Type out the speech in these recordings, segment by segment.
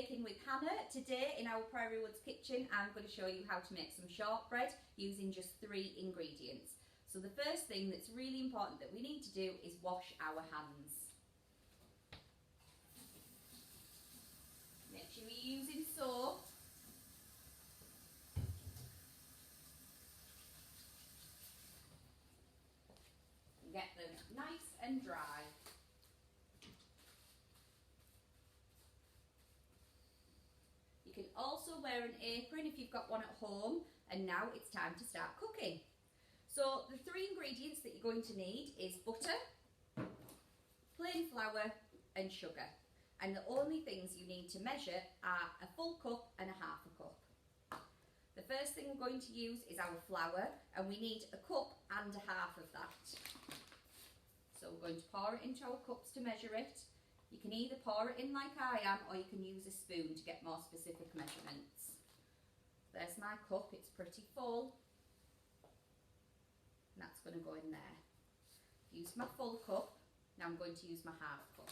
Baking with Hannah. Today in our Prairie Woods kitchen I'm going to show you how to make some shortbread using just 3 ingredients. So the first thing that's really important that we need to do is wash our hands. Make sure you're using soap. And get them nice and dry. You can also wear an apron if you've got one at home, and now it's time to start cooking. So the 3 ingredients that you're going to need is butter, plain flour and sugar. And the only things you need to measure are a full cup and a half a cup. The first thing we're going to use is our flour, and we need a cup and a half of that. So we're going to pour it into our cups to measure it. You can either pour it in like I am, or you can use a spoon to get more specific measurements. There's my cup, it's pretty full. And that's going to go in there. Use my full cup, now I'm going to use my half cup.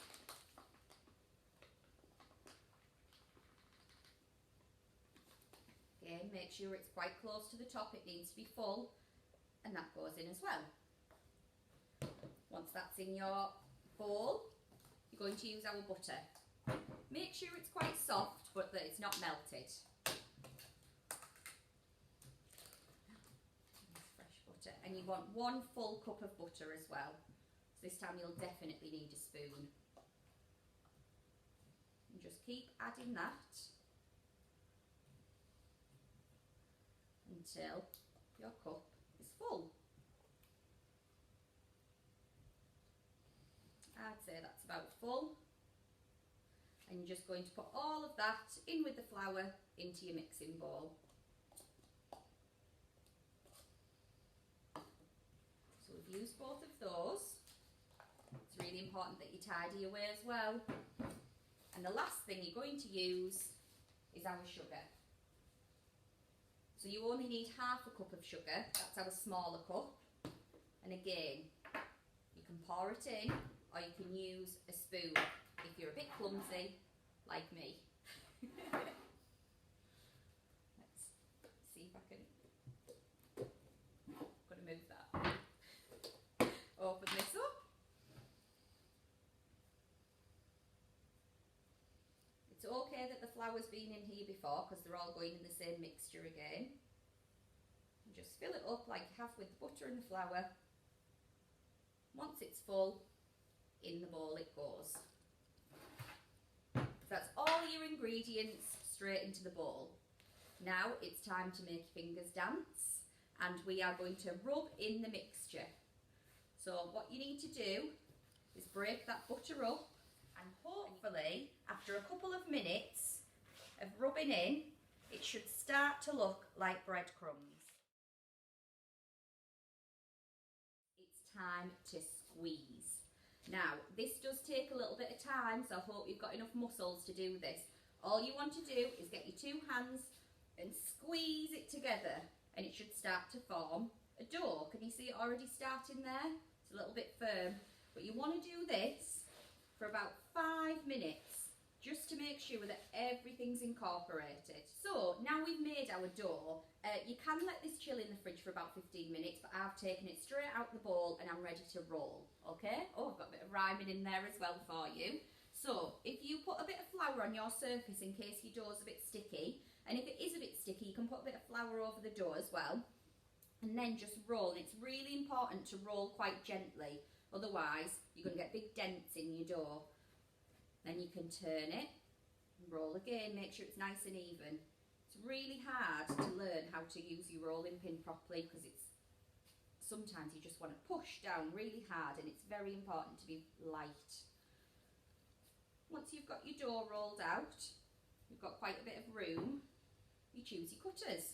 Again, make sure it's quite close to the top, it needs to be full, and that goes in as well. Once that's in your bowl, you're going to use our butter. Make sure it's quite soft, but that it's not melted. Fresh butter. And you want 1 full cup of butter as well. So this time you'll definitely need a spoon. And just keep adding that until your cup is full. I'd say that's about full, and you're just going to put all of that in with the flour into your mixing bowl. So we've used both of those. It's really important that you tidy away as well. And the last thing you're going to use is our sugar. So you only need half a cup of sugar, that's our smaller cup. And again, you can pour it in, or you can use a spoon if you're a bit clumsy, like me. Let's see if I can... Got to move that. Open this up. It's okay that the flour's been in here before, because they're all going in the same mixture again. And just fill it up like you have with the butter and the flour. Once it's full, in the bowl it goes. So that's all your ingredients straight into the bowl. Now it's time to make your fingers dance, and we are going to rub in the mixture. So what you need to do is break that butter up, and hopefully after a couple of minutes of rubbing in, it should start to look like breadcrumbs. It's time to squeeze. Now, this does take a little bit of time, so I hope you've got enough muscles to do this. All you want to do is get your 2 hands and squeeze it together, and it should start to form a dough. Can you see it already starting there? It's a little bit firm, but you want to do this for about 5 minutes, just to make sure that everything's incorporated. So now we've made our dough, you can let this chill in the fridge for about 15 minutes, but I've taken it straight out the bowl and I'm ready to roll, okay? Oh, I've got a bit of rhyming in there as well for you. So if you put a bit of flour on your surface in case your dough's a bit sticky, and if it is a bit sticky, you can put a bit of flour over the dough as well, and then just roll. And it's really important to roll quite gently, otherwise you're going to get big dents in your dough. Then you can turn it, roll again, make sure it's nice and even. It's really hard to learn how to use your rolling pin properly, because sometimes you just want to push down really hard, and it's very important to be light. Once you've got your dough rolled out, you've got quite a bit of room, you choose your cutters.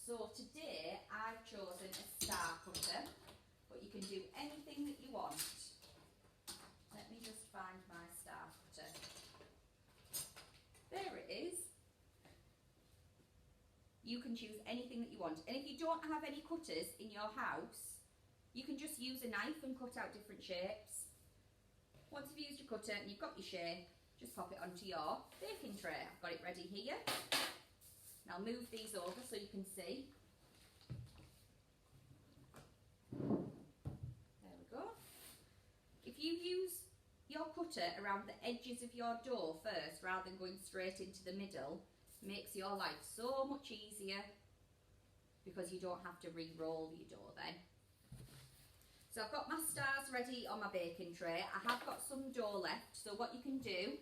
So today I've chosen a star cutter, but you can do anything that you want. Let me just find my star cutter. There it is. You can choose anything that you want. And if you don't have any cutters in your house, you can just use a knife and cut out different shapes. Once you've used your cutter and you've got your shape, just pop it onto your baking tray. I've got it ready here. Now move these over so you can see. There we go. If you use your cutter around the edges of your dough first rather than going straight into the middle, makes your life so much easier because you don't have to re-roll your dough then. So I've got my stars ready on my baking tray. I have got some dough left, so what you can do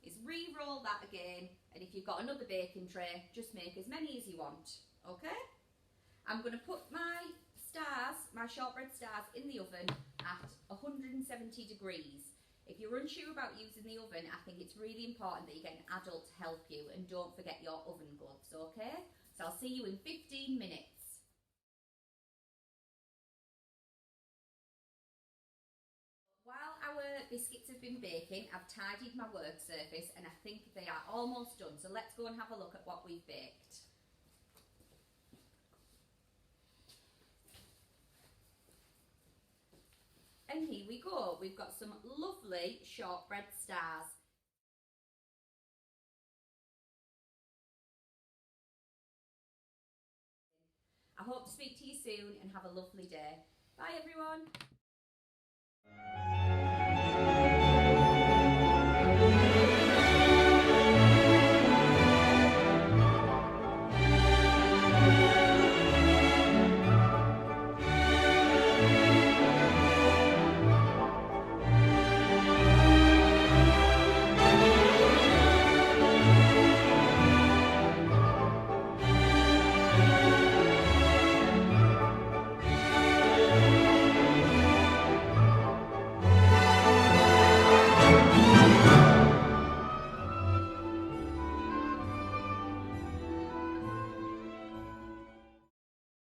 is re-roll that again, and if you've got another baking tray, just make as many as you want, okay? I'm going to put my stars, my shortbread stars, in the oven at 170 degrees. If you're unsure about using the oven, I think it's really important that you get an adult to help you, and don't forget your oven gloves, okay? So I'll see you in 15 minutes. While our biscuits have been baking, I've tidied my work surface and I think they are almost done. So let's go and have a look at what we've baked. And here we go, we've got some lovely shortbread stars. I hope to speak to you soon and have a lovely day. Bye everyone.